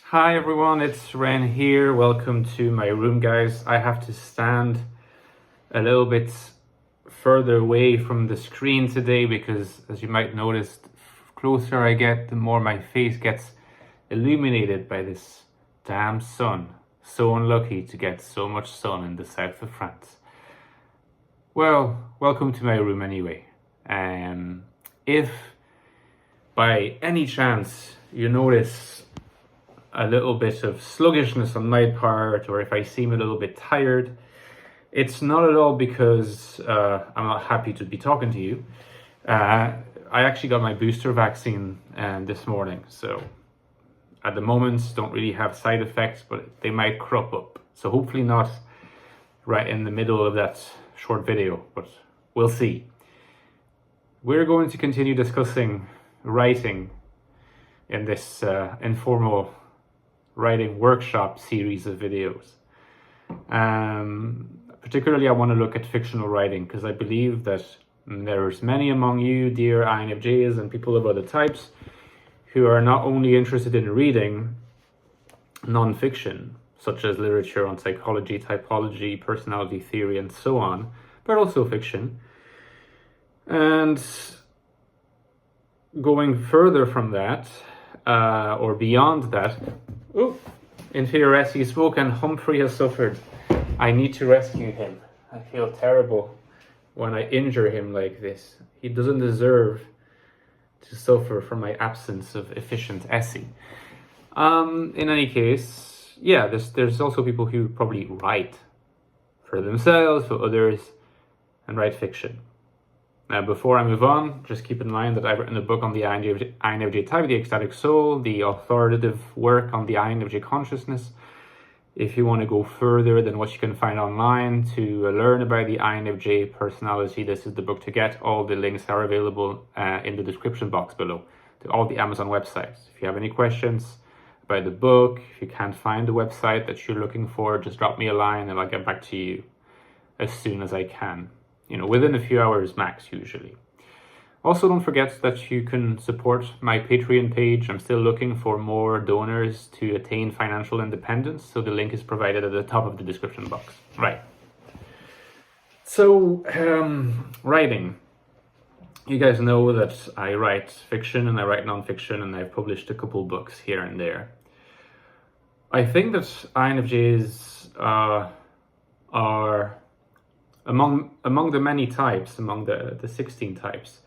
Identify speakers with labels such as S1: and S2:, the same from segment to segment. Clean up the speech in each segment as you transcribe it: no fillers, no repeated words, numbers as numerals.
S1: Hi everyone, it's Ren here. Welcome to my room, guys. I have to stand a little bit further away from the screen today because, as you might notice, the closer I get, the more my face gets illuminated by this damn sun. So unlucky to get so much sun in the south of France. Well, welcome to my room anyway. If by any chance you notice a little bit of sluggishness on my part, or if I seem a little bit tired, it's not at all because I'm not happy to be talking to you. I actually got my booster vaccine this morning, so at the moment don't really have side effects, but they might crop up. So hopefully not right in the middle of that short video, but we'll see. We're going to continue discussing writing in this informal writing workshop series of videos. Particularly I want to look at fictional writing because I believe that there's many among you, dear INFJs and people of other types, who are not only interested in reading non-fiction, such as literature on psychology, typology, personality theory, and so on, but also fiction. And going further from that, or beyond that, inferior he spoke and Humphrey has suffered. I need to rescue him. I feel terrible when I injure him like this. He doesn't deserve to suffer from my absence of efficient essay. In any case, yeah, there's also people who probably write for themselves, for others, and write fiction. Now, before I move on, just keep in mind that I've written a book on the INFJ type, the Ecstatic Soul, the authoritative work on the INFJ consciousness. If you want to go further than what you can find online to learn about the INFJ personality, this is the book to get. All the links are available in the description box below to all the Amazon websites. If you have any questions about the book, if you can't find the website that you're looking for, just drop me a line and I'll get back to you as soon as I can. Within a few hours max, usually. Also, don't forget that you can support my Patreon page. I'm still looking for more donors to attain financial independence, so the link is provided at the top of the description box. Right. So, writing. You guys know that I write fiction and I write non-fiction, and I've published a couple books here and there. I think that INFJs are among the many types, among the 16 types,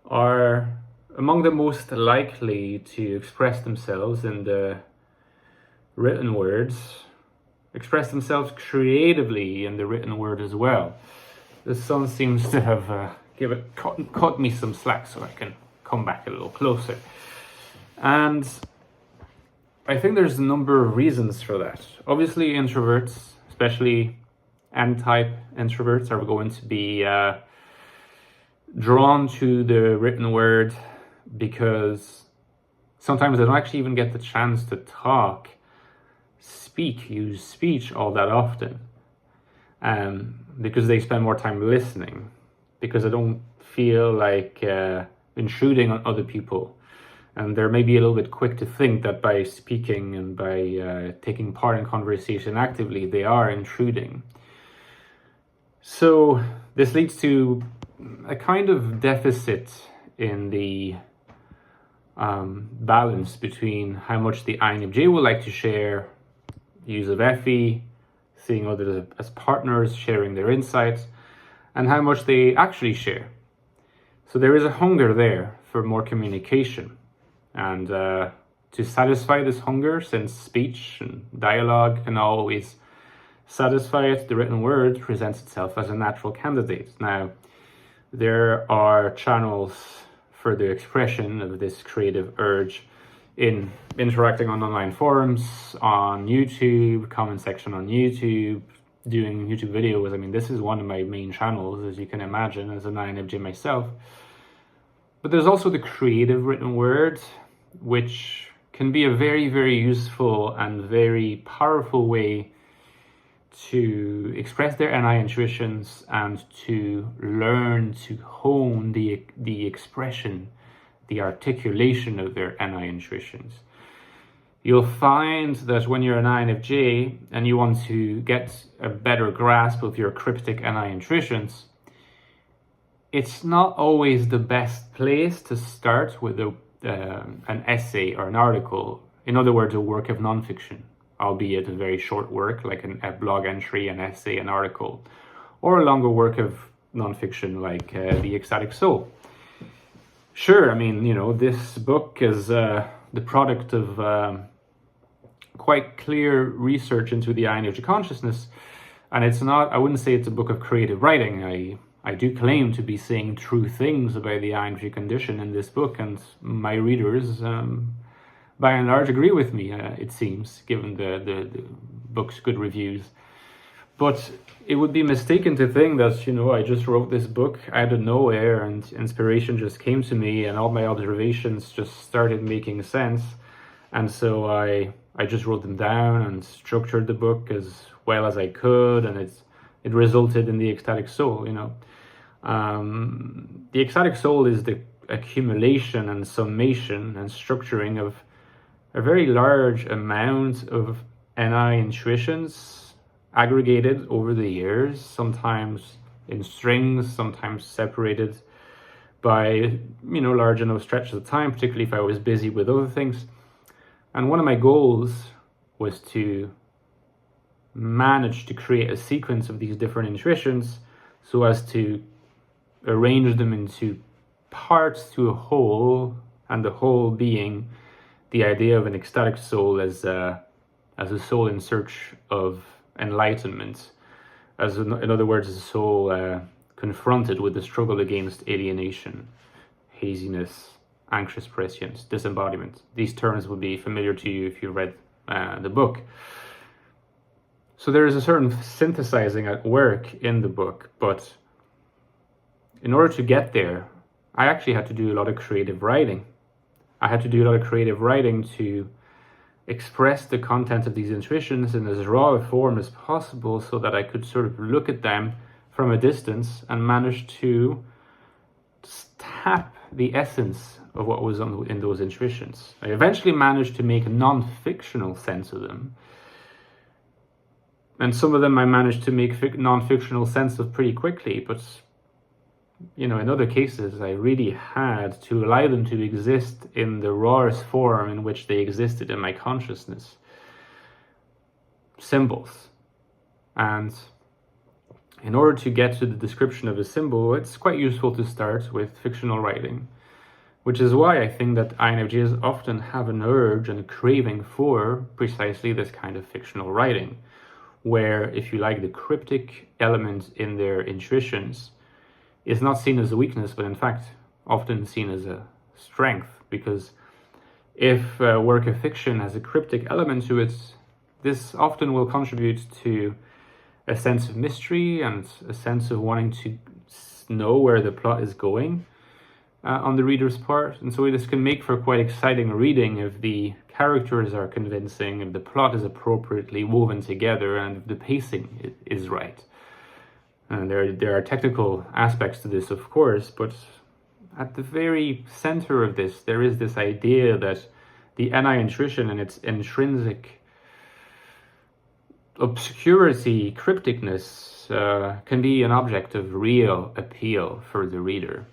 S1: are among the most likely to express themselves in the written words, express themselves creatively in the written word as well. The sun seems to have cut me some slack so I can come back a little closer. And I think there's a number of reasons for that. Obviously, introverts, especially N-type introverts, are going to be drawn to the written word because sometimes they don't actually even get the chance to use speech all that often, because they spend more time listening, because they don't feel like intruding on other people. And they're maybe a little bit quick to think that by speaking and by taking part in conversation actively, they are intruding. So this leads to a kind of deficit in the balance between how much the INFJ would like to share, use of FE, seeing others as partners, sharing their insights, and how much they actually share. So there is a hunger there for more communication. And to satisfy this hunger, since speech and dialogue can always satisfy it, the written word presents itself as a natural candidate. Now, there are channels for the expression of this creative urge in interacting on online forums, on YouTube, comment section on YouTube, doing YouTube videos. I mean, this is one of my main channels, as you can imagine, as an INFJ myself. But there's also the creative written word, which can be a very, very useful and very powerful way to express their NI intuitions and to learn to hone the expression, the articulation of their NI intuitions. you'll find that when you're an INFJ and you want to get a better grasp of your cryptic NI intuitions, it's not always the best place to start with an essay or an article. In other words, a work of nonfiction, albeit a very short work like a blog entry, an essay, an article, or a longer work of nonfiction like the Ecstatic Soul. Sure, I mean, this book is the product of quite clear research into the INFJ consciousness, and it's not, I wouldn't say it's a book of creative writing. I do claim to be saying true things about the INFJ condition in this book, and my readers, by and large, agree with me, it seems, given the book's good reviews. But it would be mistaken to think that, I just wrote this book out of nowhere and inspiration just came to me and all my observations just started making sense. And so I just wrote them down and structured the book as well as I could, and it resulted in the Ecstatic Soul, The Ecstatic Soul is the accumulation and summation and structuring of a very large amount of NI intuitions aggregated over the years, sometimes in strings, sometimes separated by, large enough stretches of time, particularly if I was busy with other things. And one of my goals was to manage to create a sequence of these different intuitions so as to arrange them into parts to a whole, and the whole being the idea of an ecstatic soul as a soul in search of enlightenment, in other words, as a soul confronted with the struggle against alienation, haziness, anxious prescience, disembodiment. These terms will be familiar to you if you read the book. So there is a certain synthesizing at work in the book, but in order to get there, I actually had to do a lot of creative writing. I had to do a lot of creative writing to express the content of these intuitions in as raw a form as possible so that I could sort of look at them from a distance and manage to tap the essence of what was in those intuitions. I eventually managed to make a non-fictional sense of them. And some of them I managed to make non-fictional sense of pretty quickly, but in other cases, I really had to allow them to exist in the rawest form in which they existed in my consciousness. Symbols. And in order to get to the description of a symbol, it's quite useful to start with fictional writing, which is why I think that INFJs often have an urge and a craving for precisely this kind of fictional writing, where, if you like, the cryptic element in their intuitions is not seen as a weakness, but in fact often seen as a strength, because if a work of fiction has a cryptic element to it, this often will contribute to a sense of mystery and a sense of wanting to know where the plot is going on the reader's part. And so this can make for quite exciting reading if the characters are convincing, if the plot is appropriately woven together, and if the pacing is right. And there are technical aspects to this, of course, but at the very center of this, there is this idea that the NI intuition and its intrinsic obscurity, crypticness, can be an object of real appeal for the reader.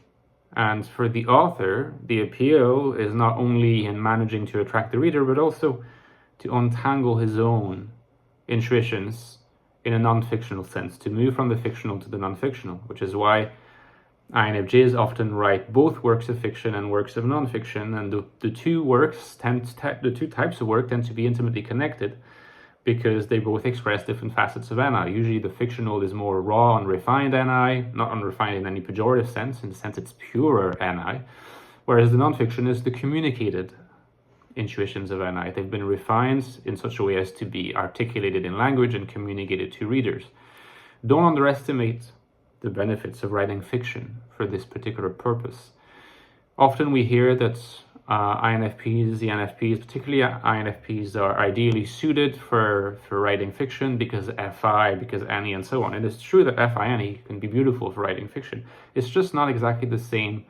S1: And for the author, the appeal is not only in managing to attract the reader, but also to untangle his own intuitions in a non-fictional sense, to move from the fictional to the non-fictional, which is why INFJs often write both works of fiction and works of non-fiction, and the two types of work tend to be intimately connected because they both express different facets of NI. Usually the fictional is more raw and refined NI, not unrefined in any pejorative sense, in the sense it's purer NI, whereas the non-fiction is the communicated intuitions of NI. They've been refined in such a way as to be articulated in language and communicated to readers. Don't underestimate the benefits of writing fiction for this particular purpose. Often we hear that INFPs, the NFPs, particularly INFPs, are ideally suited for writing fiction because FI, because NE, and so on. It is true that FI NE can be beautiful for writing fiction. It's just not exactly the same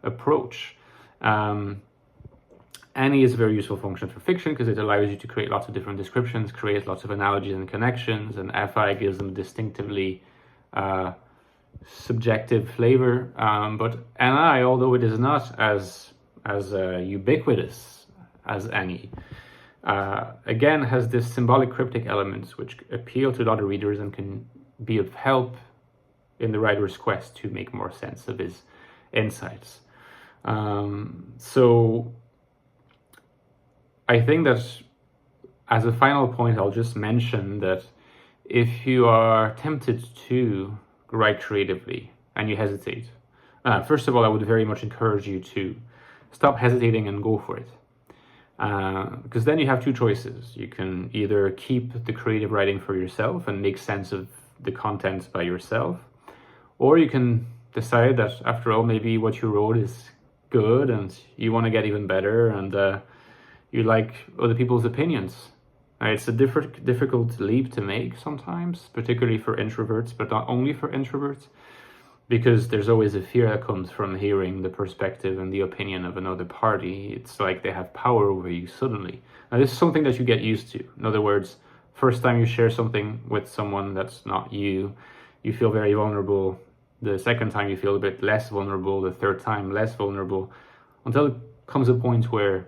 S1: approach. Any is a very useful function for fiction because it allows you to create lots of different descriptions, create lots of analogies and connections, and FI gives them distinctively subjective flavor. But NI, although it is not as ubiquitous as any, again has this symbolic cryptic elements which appeal to other readers and can be of help in the writer's quest to make more sense of his insights. So I think that as a final point, I'll just mention that if you are tempted to write creatively and you hesitate, first of all, I would very much encourage you to stop hesitating and go for it. Because then you have two choices. You can either keep the creative writing for yourself and make sense of the contents by yourself, or you can decide that after all, maybe what you wrote is good and you want to get even better, and you like other people's opinions. It's a difficult leap to make sometimes, particularly for introverts, but not only for introverts, because there's always a fear that comes from hearing the perspective and the opinion of another party. It's like they have power over you suddenly. Now, this is something that you get used to. In other words, first time you share something with someone that's not you, you feel very vulnerable. The second time you feel a bit less vulnerable. The third time less vulnerable, until it comes a point where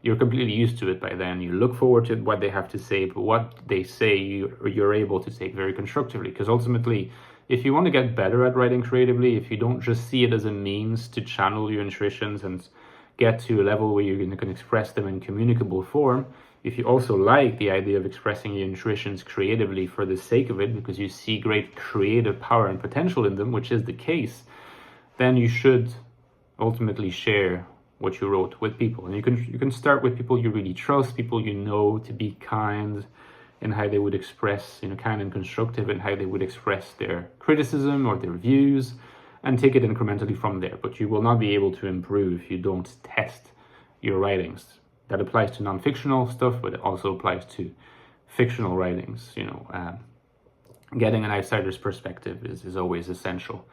S1: you're completely used to it by then. You look forward to what they have to say, but what they say you're able to take very constructively. Because ultimately, if you want to get better at writing creatively, if you don't just see it as a means to channel your intuitions and get to a level where you can express them in communicable form, if you also like the idea of expressing your intuitions creatively for the sake of it, because you see great creative power and potential in them, which is the case, then you should ultimately share what you wrote with people. And you can start with people you really trust, people you know to be kind in how they would express, kind and constructive in how they would express their criticism or their views, and take it incrementally from there. But you will not be able to improve if you don't test your writings. That applies to non-fictional stuff, but it also applies to fictional writings. Getting an outsider's perspective is always essential.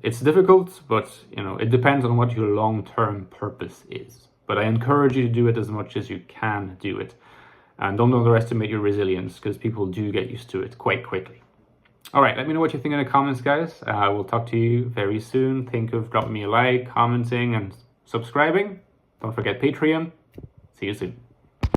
S1: It's difficult, but it depends on what your long-term purpose is. But I encourage you to do it as much as you can do it. And don't underestimate your resilience, because people do get used to it quite quickly. All right, let me know what you think in the comments, guys. We'll talk to you very soon. Think of dropping me a like, commenting, and subscribing. Don't forget Patreon. See you soon.